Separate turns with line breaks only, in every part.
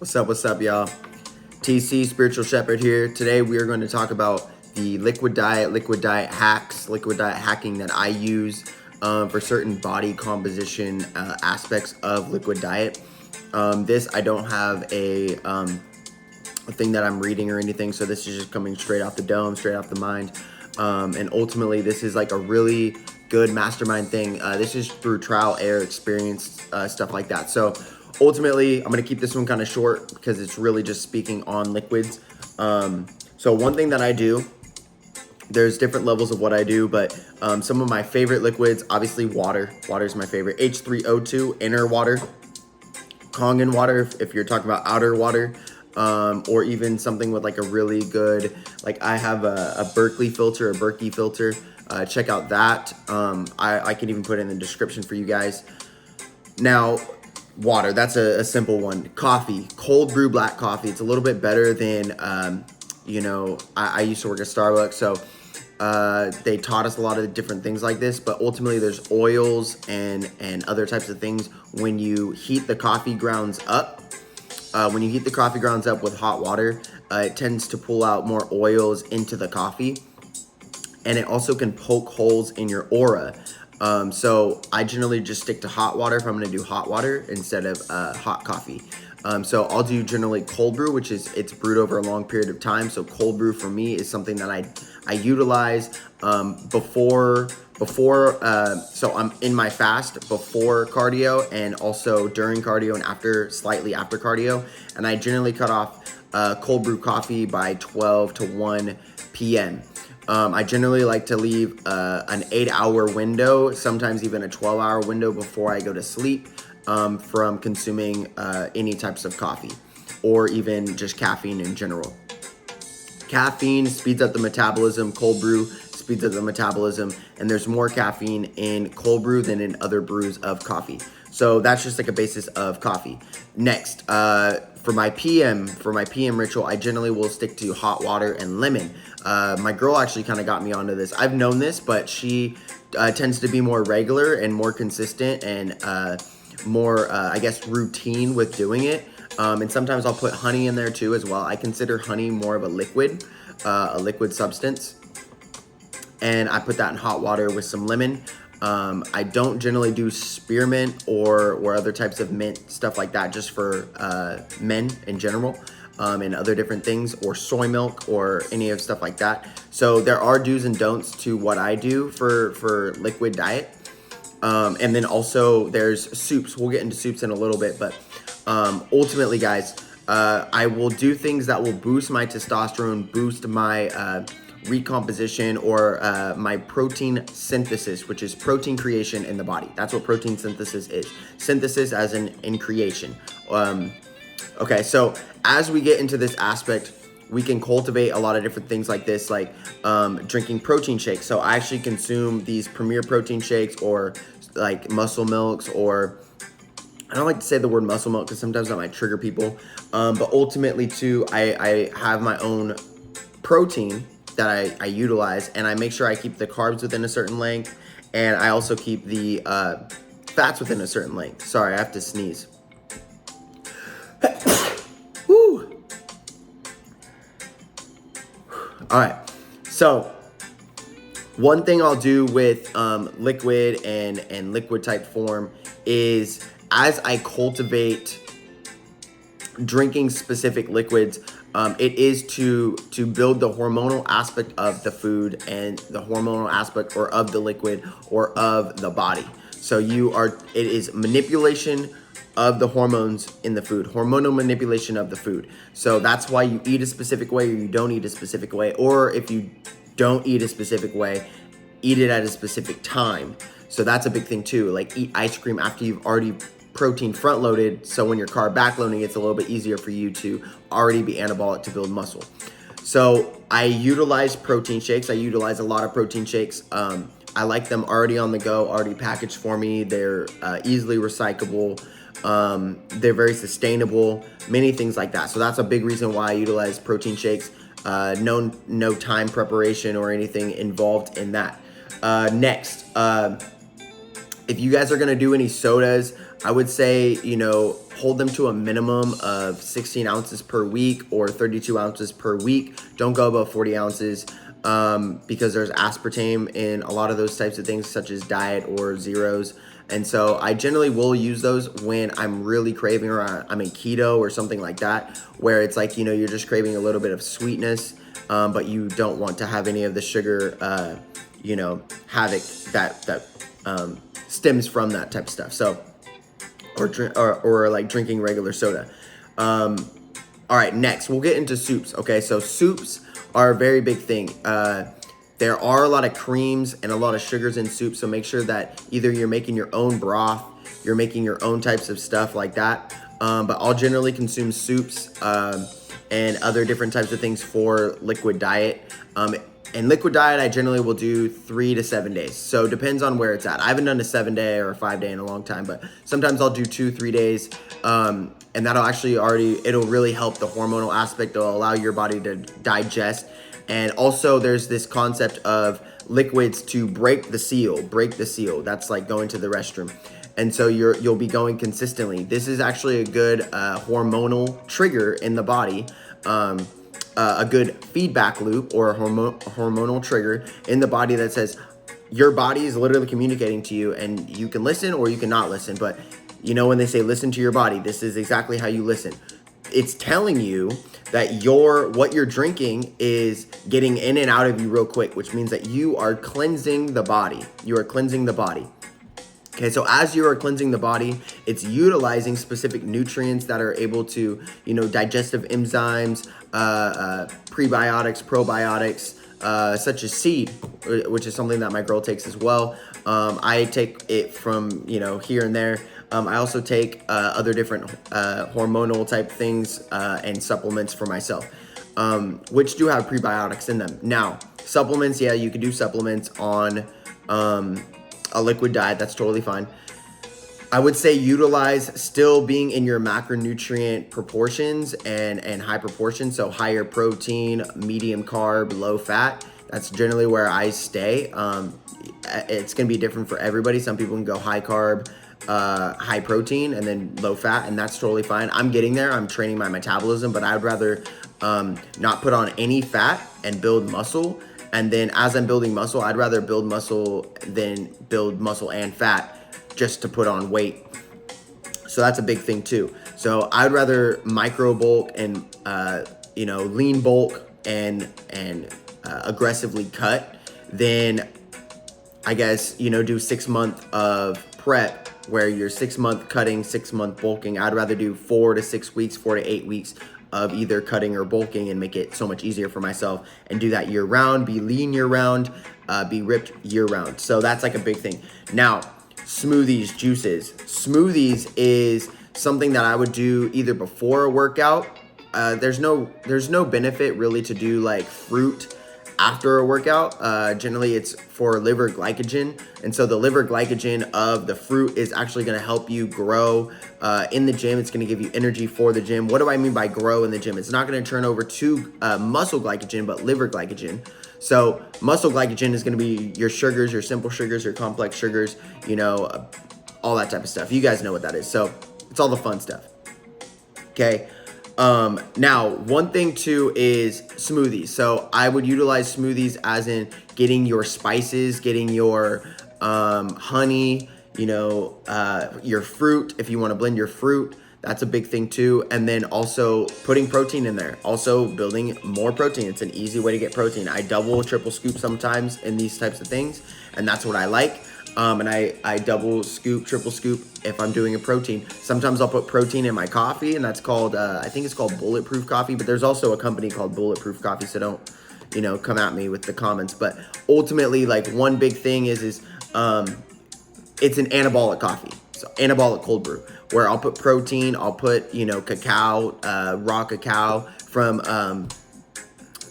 What's up, y'all? TC, Spiritual Shepherd here. Today we are going to talk about the liquid diet hacks, liquid diet hacking that I use for certain body composition aspects of liquid diet. I don't have a thing that I'm reading or anything, so this is just coming straight off the dome, straight off the mind. And ultimately, this is like a really good mastermind thing. This is through trial, error, experience, stuff like that. So ultimately, I'm going to keep this one kind of short because it's really just speaking on liquids. So one thing that I do, there's different levels of what I do, but some of my favorite liquids, obviously water. Water is my favorite. H3O2, inner water. Kangen water, if you're talking about outer water. Or even something with like a really good, like I have a Berkeley filter, a Berkey filter. Check out that. I can even put it in the description for you guys. Now, water, that's a simple one. Coffee, cold brew black coffee. It's a little bit better than, I used to work at Starbucks, so they taught us a lot of different things like this, but ultimately there's oils and other types of things. When you heat the coffee grounds up, with hot water, it tends to pull out more oils into the coffee, and it also can poke holes in your aura. So I generally just stick to hot water if I'm going to do hot water instead of hot coffee. So I'll do generally cold brew, which is it's brewed over a long period of time. So cold brew for me is something that I utilize so I'm in my fast before cardio and also during cardio and slightly after cardio. And I generally cut off cold brew coffee by 12 to 1 p.m. I generally like to leave an 8-hour window, sometimes even a 12-hour window before I go to sleep from consuming any types of coffee or even just caffeine in general. Caffeine speeds up the metabolism. Cold brew speeds up the metabolism, and there's more caffeine in cold brew than in other brews of coffee. So that's just like a basis of coffee. Next, for my PM ritual, I generally will stick to hot water and lemon. My girl actually kind of got me onto this. I've known this, but she tends to be more regular and more consistent and more, routine with doing it. And sometimes I'll put honey in there too as well. I consider honey more of a liquid substance. And I put that in hot water with some lemon. I don't generally do spearmint or other types of mint, stuff like that, just for men in general, and other different things, or soy milk or any of stuff like that. So there are do's and don'ts to what I do for liquid diet. And then also there's soups. We'll get into soups in a little bit, but ultimately, guys, I will do things that will boost my testosterone, boost my recomposition or my protein synthesis, which is protein creation in the body. That's what protein synthesis is. Synthesis as in creation. Okay, so as we get into this aspect, we can cultivate a lot of different things like this, like drinking protein shakes. So I actually consume these Premier protein shakes or like muscle milks, or I don't like to say the word muscle milk because sometimes that might trigger people. But ultimately too, I have my own protein that I utilize, and I make sure I keep the carbs within a certain length, and I also keep the fats within a certain length. Sorry, I have to sneeze. Woo. All right, so one thing I'll do with liquid and liquid type form is, as I cultivate drinking specific liquids, it is to build the hormonal aspect of the food and the hormonal aspect or of the liquid or of the body. So it is manipulation of the hormones in the food, hormonal manipulation of the food. So that's why you eat a specific way or you don't eat a specific way, or if you don't eat a specific way, eat it at a specific time. So that's a big thing too. Like, eat ice cream after you've already protein front loaded, so when you're carb back loading, it's a little bit easier for you to already be anabolic to build muscle. So I utilize protein shakes. I utilize a lot of protein shakes. I like them already on the go, already packaged for me. They're easily recyclable. They're very sustainable, many things like that. So that's a big reason why I utilize protein shakes. No time preparation or anything involved in that. Next, if you guys are gonna do any sodas, I would say, hold them to a minimum of 16 ounces per week or 32 ounces per week. Don't go above 40 ounces because there's aspartame in a lot of those types of things, such as diet or zeros. And so I generally will use those when I'm really craving, or I'm in keto or something like that, where it's like, you know, you're just craving a little bit of sweetness, but you don't want to have any of the sugar, you know, havoc that stems from that type of stuff. So, or like drinking regular soda. All right, next we'll get into soups. Okay, so soups are a very big thing. There are a lot of creams and a lot of sugars in soup, so make sure that either you're making your own broth, you're making your own types of stuff like that. But I'll generally consume soups and other different types of things for liquid diet. And liquid diet, I generally will do 3 to 7 days. So it depends on where it's at. I haven't done a 7-day or a 5-day in a long time, but sometimes I'll do 2-3 days. And that'll actually it'll really help the hormonal aspect. It'll allow your body to digest. And also there's this concept of liquids to break the seal. That's like going to the restroom. And so you'll be going consistently. This is actually a good hormonal trigger in the body. A good feedback loop or a hormonal trigger in the body that says your body is literally communicating to you, and you can listen or you cannot listen. But you know, when they say listen to your body, this is exactly how you listen. It's telling you that what you're drinking is getting in and out of you real quick, which means that you are cleansing the body. You are cleansing the body. Okay, so as you are cleansing the body, it's utilizing specific nutrients that are able to, you know, digestive enzymes, prebiotics, probiotics, such as seed, which is something that my girl takes as well. I take it from, you know, here and there. I also take other different hormonal type things and supplements for myself, which do have prebiotics in them. Now, supplements, yeah, you can do supplements on a liquid diet. That's totally fine. I would say utilize still being in your macronutrient proportions and high proportions. So higher protein, medium carb, low fat. That's generally where I stay. It's going to be different for everybody. Some people can go high carb, high protein, and then low fat, and that's totally fine. I'm getting there. I'm training my metabolism, but I would rather not put on any fat and build muscle. And then as I'm building muscle, I'd rather build muscle than build muscle and fat just to put on weight. So that's a big thing too. So I'd rather micro bulk and lean bulk and aggressively cut than, I guess, do 6 months of prep where you're 6 month cutting, 6 month bulking. I'd rather do 4 to 6 weeks, 4 to 8 weeks of either cutting or bulking and make it so much easier for myself and do that year round, be lean year round, be ripped year round. So that's like a big thing. Now, smoothies, juices. Smoothies is something that I would do either before a workout. There's no benefit really to do like fruit after a workout. Generally it's for liver glycogen. And so the liver glycogen of the fruit is actually going to help you grow in the gym. It's going to give you energy for the gym. What do I mean by grow in the gym? It's not going to turn over to muscle glycogen, but liver glycogen. So muscle glycogen is going to be your sugars, your simple sugars, your complex sugars, all that type of stuff. You guys know what that is. So it's all the fun stuff. Okay. Now, one thing too is smoothies. So I would utilize smoothies as in getting your spices, getting your honey, your fruit. If you want to blend your fruit, that's a big thing too. And then also putting protein in there, also building more protein. It's an easy way to get protein. I double, triple scoop sometimes in these types of things, and that's what I like. And I double scoop, triple scoop if I'm doing a protein. Sometimes I'll put protein in my coffee, and that's called, I think it's called Bulletproof Coffee, but there's also a company called Bulletproof Coffee, so don't, come at me with the comments. But ultimately, like, one big thing is it's an anabolic coffee, so anabolic cold brew, where I'll put protein, I'll put, cacao, raw cacao from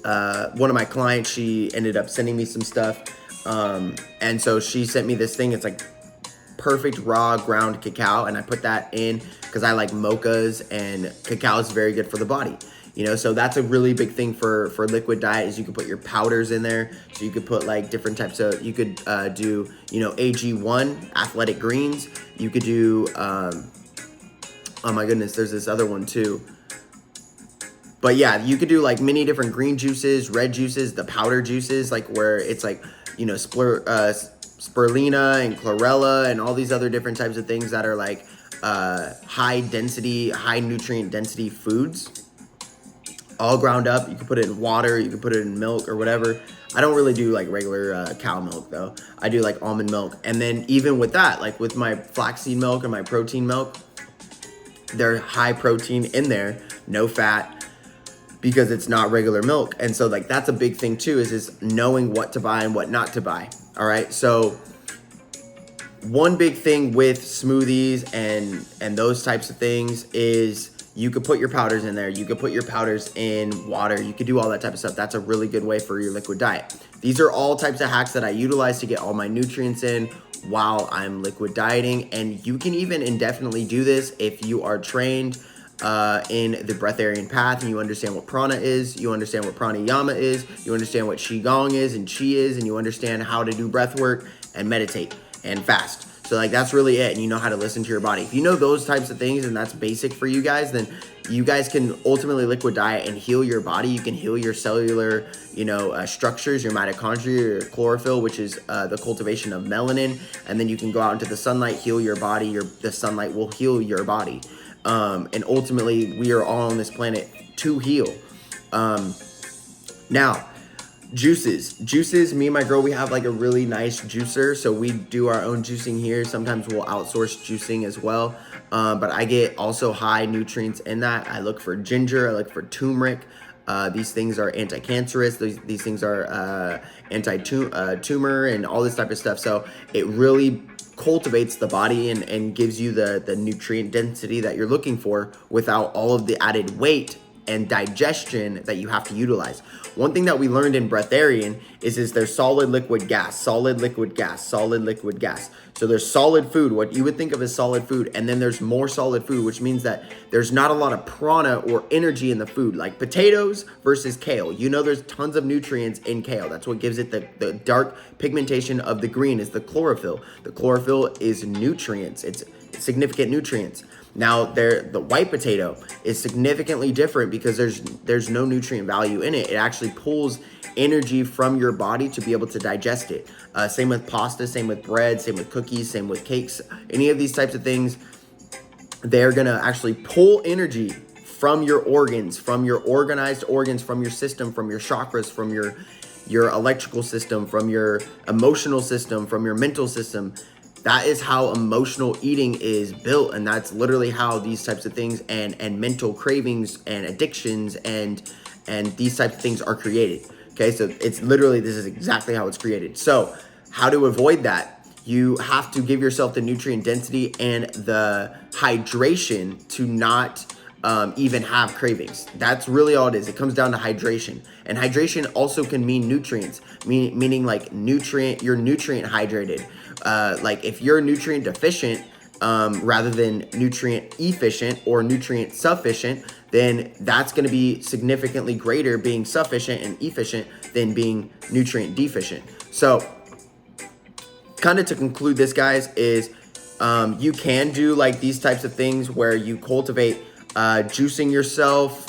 one of my clients. She ended up sending me some stuff. And so she sent me this thing. It's like perfect raw ground cacao, and I put that in because I like mochas, and cacao is very good for the body. So that's a really big thing for liquid diet is you can put your powders in there. So you could put like different types of, you could do, AG1, athletic greens. You could do Oh my goodness, there's this other one too. But yeah, you could do like many different green juices, red juices, the powder juices, like where it's like, spirulina and chlorella and all these other different types of things that are like high density, high nutrient density foods, all ground up. You can put it in water, you can put it in milk or whatever. I don't really do like regular cow milk though. I do like almond milk. And then even with that, like with my flaxseed milk and my protein milk, they're high protein in there, no fat, because it's not regular milk. And so like that's a big thing too, is knowing what to buy and what not to buy. All right. So one big thing with smoothies and those types of things is you could put your powders in there. You could put your powders in water. You could do all that type of stuff. That's a really good way for your liquid diet. These are all types of hacks that I utilize to get all my nutrients in while I'm liquid dieting. And you can even indefinitely do this if you are trained in the Breatharian path and you understand what prana is, you understand what pranayama is, you understand what qigong is and chi is, and you understand how to do breath work and meditate and fast. So like that's really it, and you know how to listen to your body. If you know those types of things and that's basic for you guys, then you guys can ultimately liquid diet and heal your body. You can heal your cellular, structures, your mitochondria, your chlorophyll, which is the cultivation of melanin, and then you can go out into the sunlight, heal your body. The sunlight will heal your body. And ultimately, we are all on this planet to heal. Now, juices. Me and my girl, we have like a really nice juicer, so we do our own juicing here. Sometimes we'll outsource juicing as well. But I get also high nutrients in that. I look for ginger. I look for turmeric. These things are anti-cancerous. These things are anti-tumor and all this type of stuff. So it really cultivates the body and gives you the nutrient density that you're looking for without all of the added weight and digestion that you have to utilize. One thing that we learned in Breatharian is there's solid, liquid, gas, solid, liquid, gas, solid, liquid, gas. So there's solid food, what you would think of as solid food, and then there's more solid food, which means that there's not a lot of prana or energy in the food, like potatoes versus kale. There's tons of nutrients in kale. That's what gives it the dark pigmentation of the green is the chlorophyll. The chlorophyll is nutrients. It's significant nutrients. Now, the white potato is significantly different because there's no nutrient value in it. It actually pulls energy from your body to be able to digest it. Same with pasta, same with bread, same with cookies, same with cakes. Any of these types of things, they're gonna actually pull energy from your organs, from your organized organs, from your system, from your chakras, from your electrical system, from your emotional system, from your mental system. That is how emotional eating is built, and that's literally how these types of things and mental cravings and addictions and these types of things are created. Okay, so it's literally, this is exactly how it's created. So how to avoid that? You have to give yourself the nutrient density and the hydration to not even have cravings. That's really all it is. It comes down to hydration. And hydration also can mean nutrients, meaning like you're nutrient hydrated. Like if you're nutrient deficient, rather than nutrient efficient or nutrient sufficient, then that's going to be significantly greater being sufficient and efficient than being nutrient deficient. So kind of to conclude this, guys, is you can do like these types of things where you cultivate juicing yourself,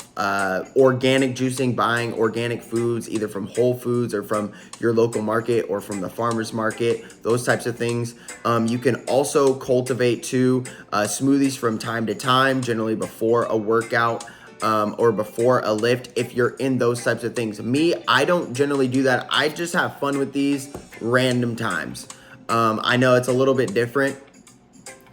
organic juicing, buying organic foods either from Whole Foods or from your local market or from the farmer's market, those types of things. You can also cultivate smoothies from time to time, generally before a workout or before a lift, if you're in those types of things. Me, I don't generally do that. I just have fun with these random times. I know it's a little bit different,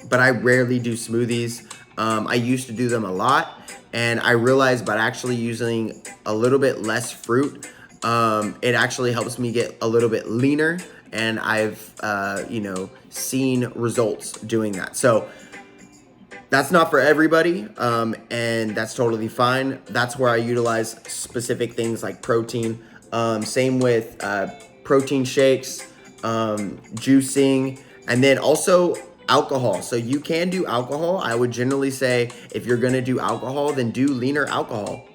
but I rarely do smoothies. I used to do them a lot, and I realized by actually using a little bit less fruit, it actually helps me get a little bit leaner, and I've seen results doing that. So that's not for everybody, and that's totally fine. That's where I utilize specific things like protein. Same with protein shakes, juicing, and then also alcohol. So you can do alcohol. I would generally say if you're going to do alcohol, then do leaner alcohol.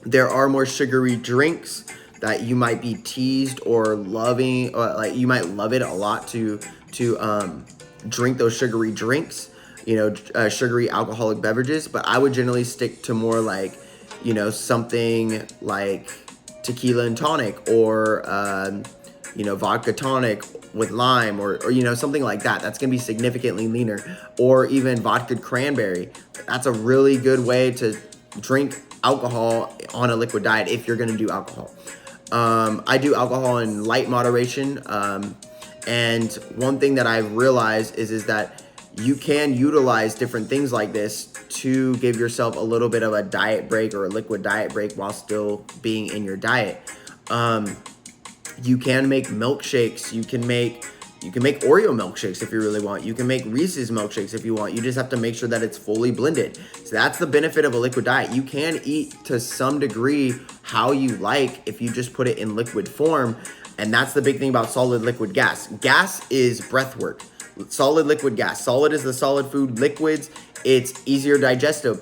There are more sugary drinks that you might be teased or loving, or like you might love it a lot to drink those sugary drinks. sugary alcoholic beverages, but I would generally stick to more like, something like tequila and tonic, or vodka tonic with lime, or something like that. That's going to be significantly leaner. Or even vodka cranberry. That's a really good way to drink alcohol on a liquid diet if you're going to do alcohol. I do alcohol in light moderation. And one thing that I've realized is that you can utilize different things like this to give yourself a little bit of a diet break or a liquid diet break while still being in your diet. You can make milkshakes. You can make Oreo milkshakes if you really want. You can make Reese's milkshakes if you want. You just have to make sure that it's fully blended. So that's the benefit of a liquid diet. You can eat to some degree how you like if you just put it in liquid form. And that's the big thing about solid liquid gas. Gas is breath work. Solid liquid gas. Solid is the solid food. Liquids, it's easier digesting,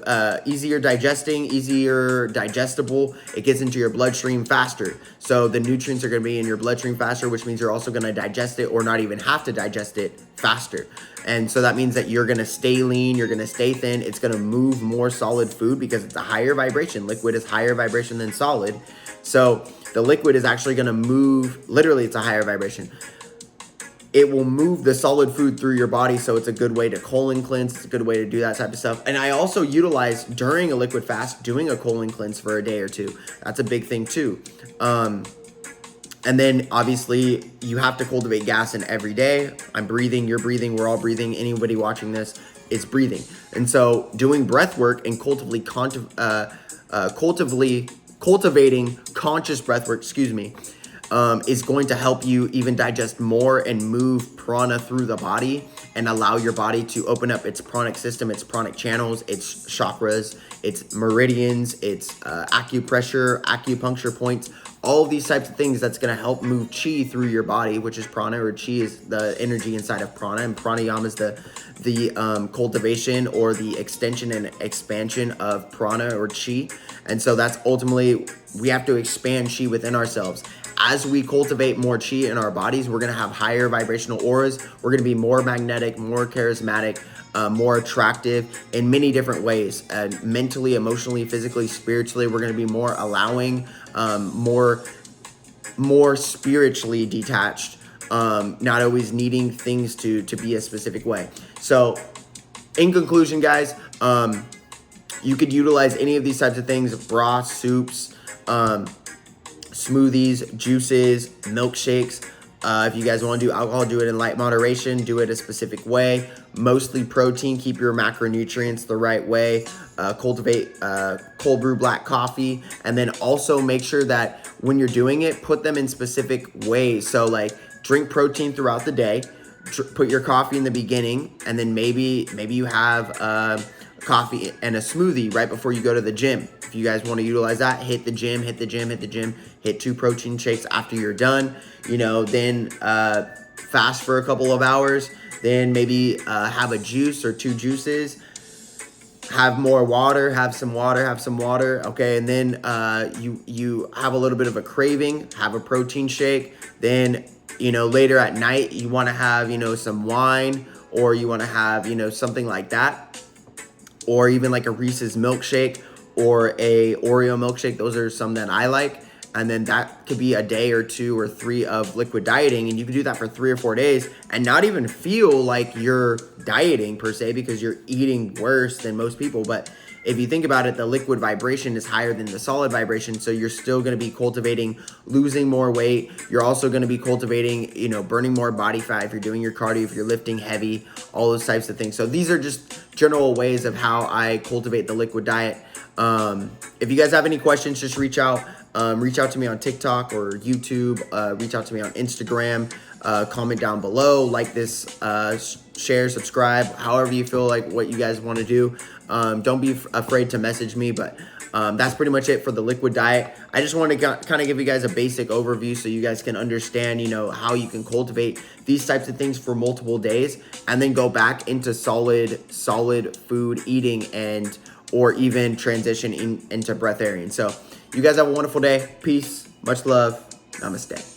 easier digestible. It gets into your bloodstream faster. So the nutrients are going to be in your bloodstream faster, which means you're also going to digest it, or not even have to digest it, faster. And so that means that you're going to stay lean, you're going to stay thin. It's going to move more solid food because it's a higher vibration. Liquid is higher vibration than solid. So the liquid is actually going to move, literally it's a higher vibration. It will move the solid food through your body, so it's a good way to colon cleanse. It's a good way to do that type of stuff. And I also utilize, during a liquid fast, doing a colon cleanse for a day or two. That's a big thing too. And then obviously you have to cultivate gas in every day. I'm breathing, you're breathing, we're all breathing. Anybody watching this is breathing. And so doing breath work and cultivating conscious breath work, is going to help you even digest more and move prana through the body and allow your body to open up its pranic system, its pranic channels, its chakras, its meridians, its acupuncture points, all of these types of things that's going to help move chi through your body, which is prana, or chi is the energy inside of prana, and pranayama is the cultivation or the extension and expansion of prana or chi. And so that's ultimately, we have to expand chi within ourselves. As we cultivate more chi in our bodies, we're going to have higher vibrational auras. We're going to be more magnetic, more charismatic, more attractive in many different ways. Mentally, emotionally, physically, spiritually, we're going to be more allowing, more spiritually detached, not always needing things to be a specific way. So in conclusion, guys, you could utilize any of these types of things: broth, soups, smoothies, juices, milkshakes. If you guys want to do alcohol, do it in light moderation, do it a specific way. Mostly protein, keep your macronutrients the right way. Cultivate cold brew black coffee, and then also make sure that when you're doing it, put them in specific ways. So like, drink protein throughout the day, put your coffee in the beginning, and then maybe you have coffee and a smoothie right before you go to the gym. If you guys want to utilize that, hit the gym, hit 2 protein shakes after you're done, then fast for a couple of hours, then maybe have a juice or 2 juices, have more water, have some water, okay, and then you have a little bit of a craving, have a protein shake, then later at night you want to have some wine, or you want to have something like that, or even like a Reese's milkshake or a Oreo milkshake. Those are some that I like. And then that could be a day or 2 or 3 of liquid dieting, and you can do that for 3 or 4 days and not even feel like you're dieting per se, because you're eating worse than most people. But if you think about it, the liquid vibration is higher than the solid vibration, so you're still going to be cultivating losing more weight. You're also going to be cultivating, burning more body fat if you're doing your cardio, if you're lifting heavy, all those types of things. So these are just general ways of how I cultivate the liquid diet. If you guys have any questions, just reach out. Reach out to me on TikTok or YouTube. Reach out to me on Instagram. Comment down below. Like this. Share, subscribe. However you feel like what you guys want to do. Don't be afraid to message me. But that's pretty much it for the liquid diet. I just want to kind of give you guys a basic overview so you guys can understand, how you can cultivate these types of things for multiple days, and then go back into solid food eating, or even transition into breatharian. So you guys have a wonderful day. Peace. Much love. Namaste.